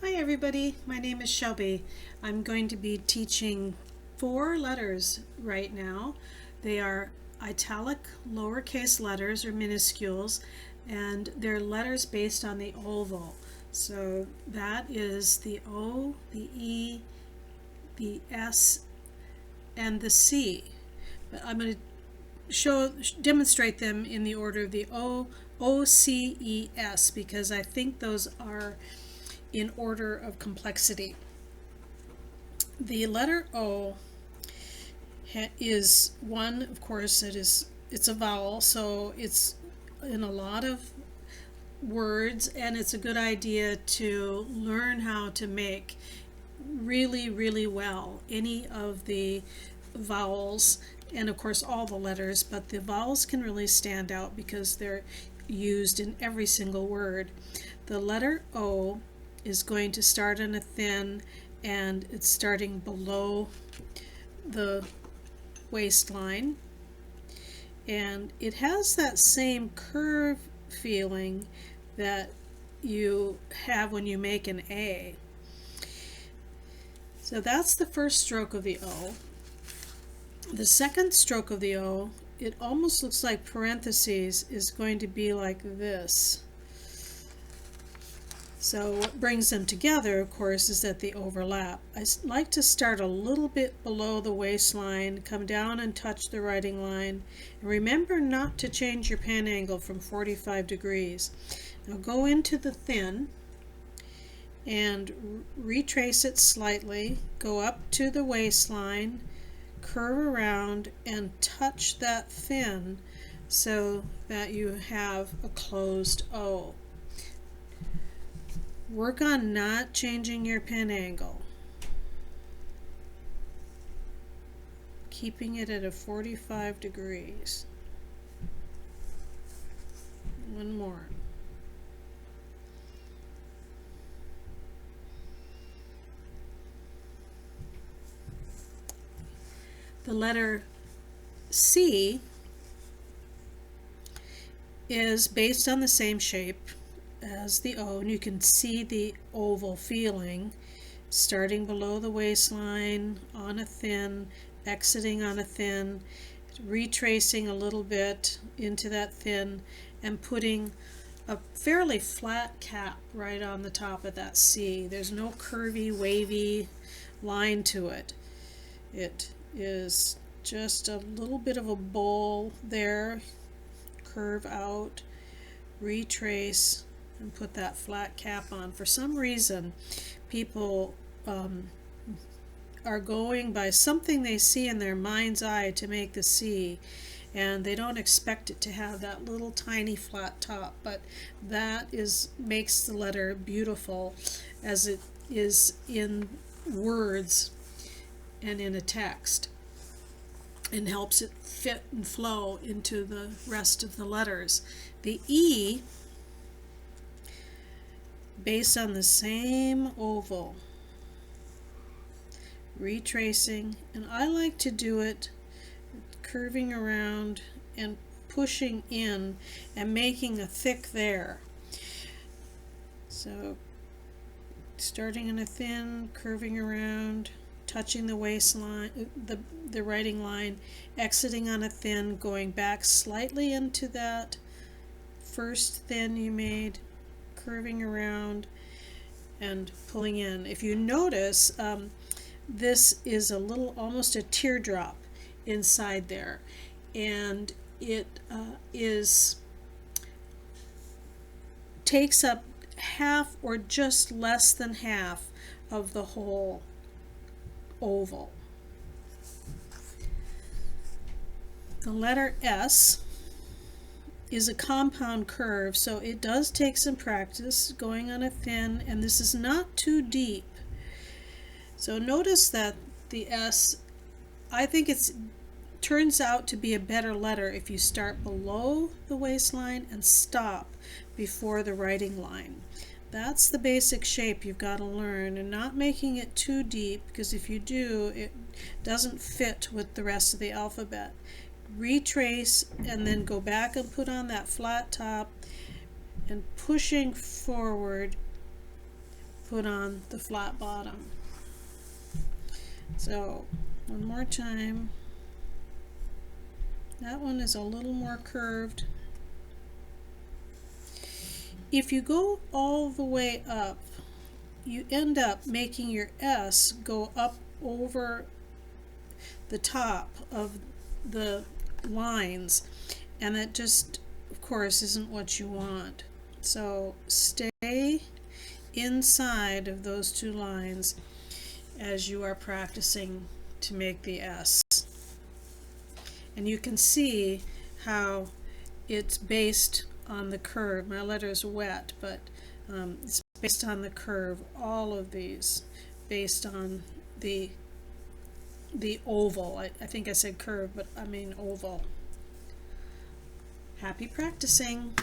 Hi everybody, my name is Shelby. I'm going to be teaching 4 letters right now. They are italic lowercase letters or minuscules, and they're letters based on the oval. So that is the O, the E, the S, and the C. But I'm going to demonstrate them in the order of the O, C, E, S, because I think those are in order of complexity. The letter O is one, of course, it's a vowel, so it's in a lot of words, and it's a good idea to learn how to make really well any of the vowels, and of course all the letters, but the vowels can really stand out because they're used in every single word. The letter O is going to start on a thin, and it's starting below the waistline, and it has that same curve feeling that you have when you make an A. So that's the first stroke of the O. The second stroke of the O, it almost looks like parentheses, is going to be like this. So what brings them together, of course, is that they overlap. I like to start a little bit below the waistline, come down and touch the writing line. And remember not to change your pen angle from 45 degrees. Now go into the thin and retrace it slightly, go up to the waistline, curve around, and touch that thin so that you have a closed O. Work on not changing your pen angle, keeping it at a 45 degrees. One more. The letter C is based on the same shape as the O, and you can see the oval feeling, starting below the waistline on a thin, exiting on a thin, retracing a little bit into that thin, and putting a fairly flat cap right on the top of that C. There's no curvy, wavy line to it. It is just a little bit of a bowl there, curve out, retrace, and put that flat cap on. For some reason, people are going by something they see in their mind's eye to make the C, and they don't expect it to have that little tiny flat top, but that makes the letter beautiful as it is in words and in a text, and helps it fit and flow into the rest of the letters. The E, based on the same oval, retracing, and I like to do it curving around and pushing in and making a thick there. So starting in a thin, curving around, touching the waistline, the writing line, exiting on a thin, going back slightly into that first thin you made, curving around and pulling in. If you notice, this is a little, almost a teardrop inside there, and it takes up half or just less than half of the whole oval. The letter S is a compound curve, so it does take some practice going on a thin, and this is not too deep. So notice that the S, I think it turns out to be a better letter if you start below the waistline and stop before the writing line. That's the basic shape you've got to learn, and not making it too deep, because if you do, it doesn't fit with the rest of the alphabet. Retrace and then go back and put on that flat top, and pushing forward, put on the flat bottom. So one more time. That one is a little more curved. If you go all the way up, you end up making your S go up over the top of the lines, and that just, of course, isn't what you want. So stay inside of those two lines as you are practicing to make the S. And you can see how it's based on the curve. My letter's wet, but it's based on the curve. All of these based on the oval. I think I said curve, but I mean oval. Happy practicing.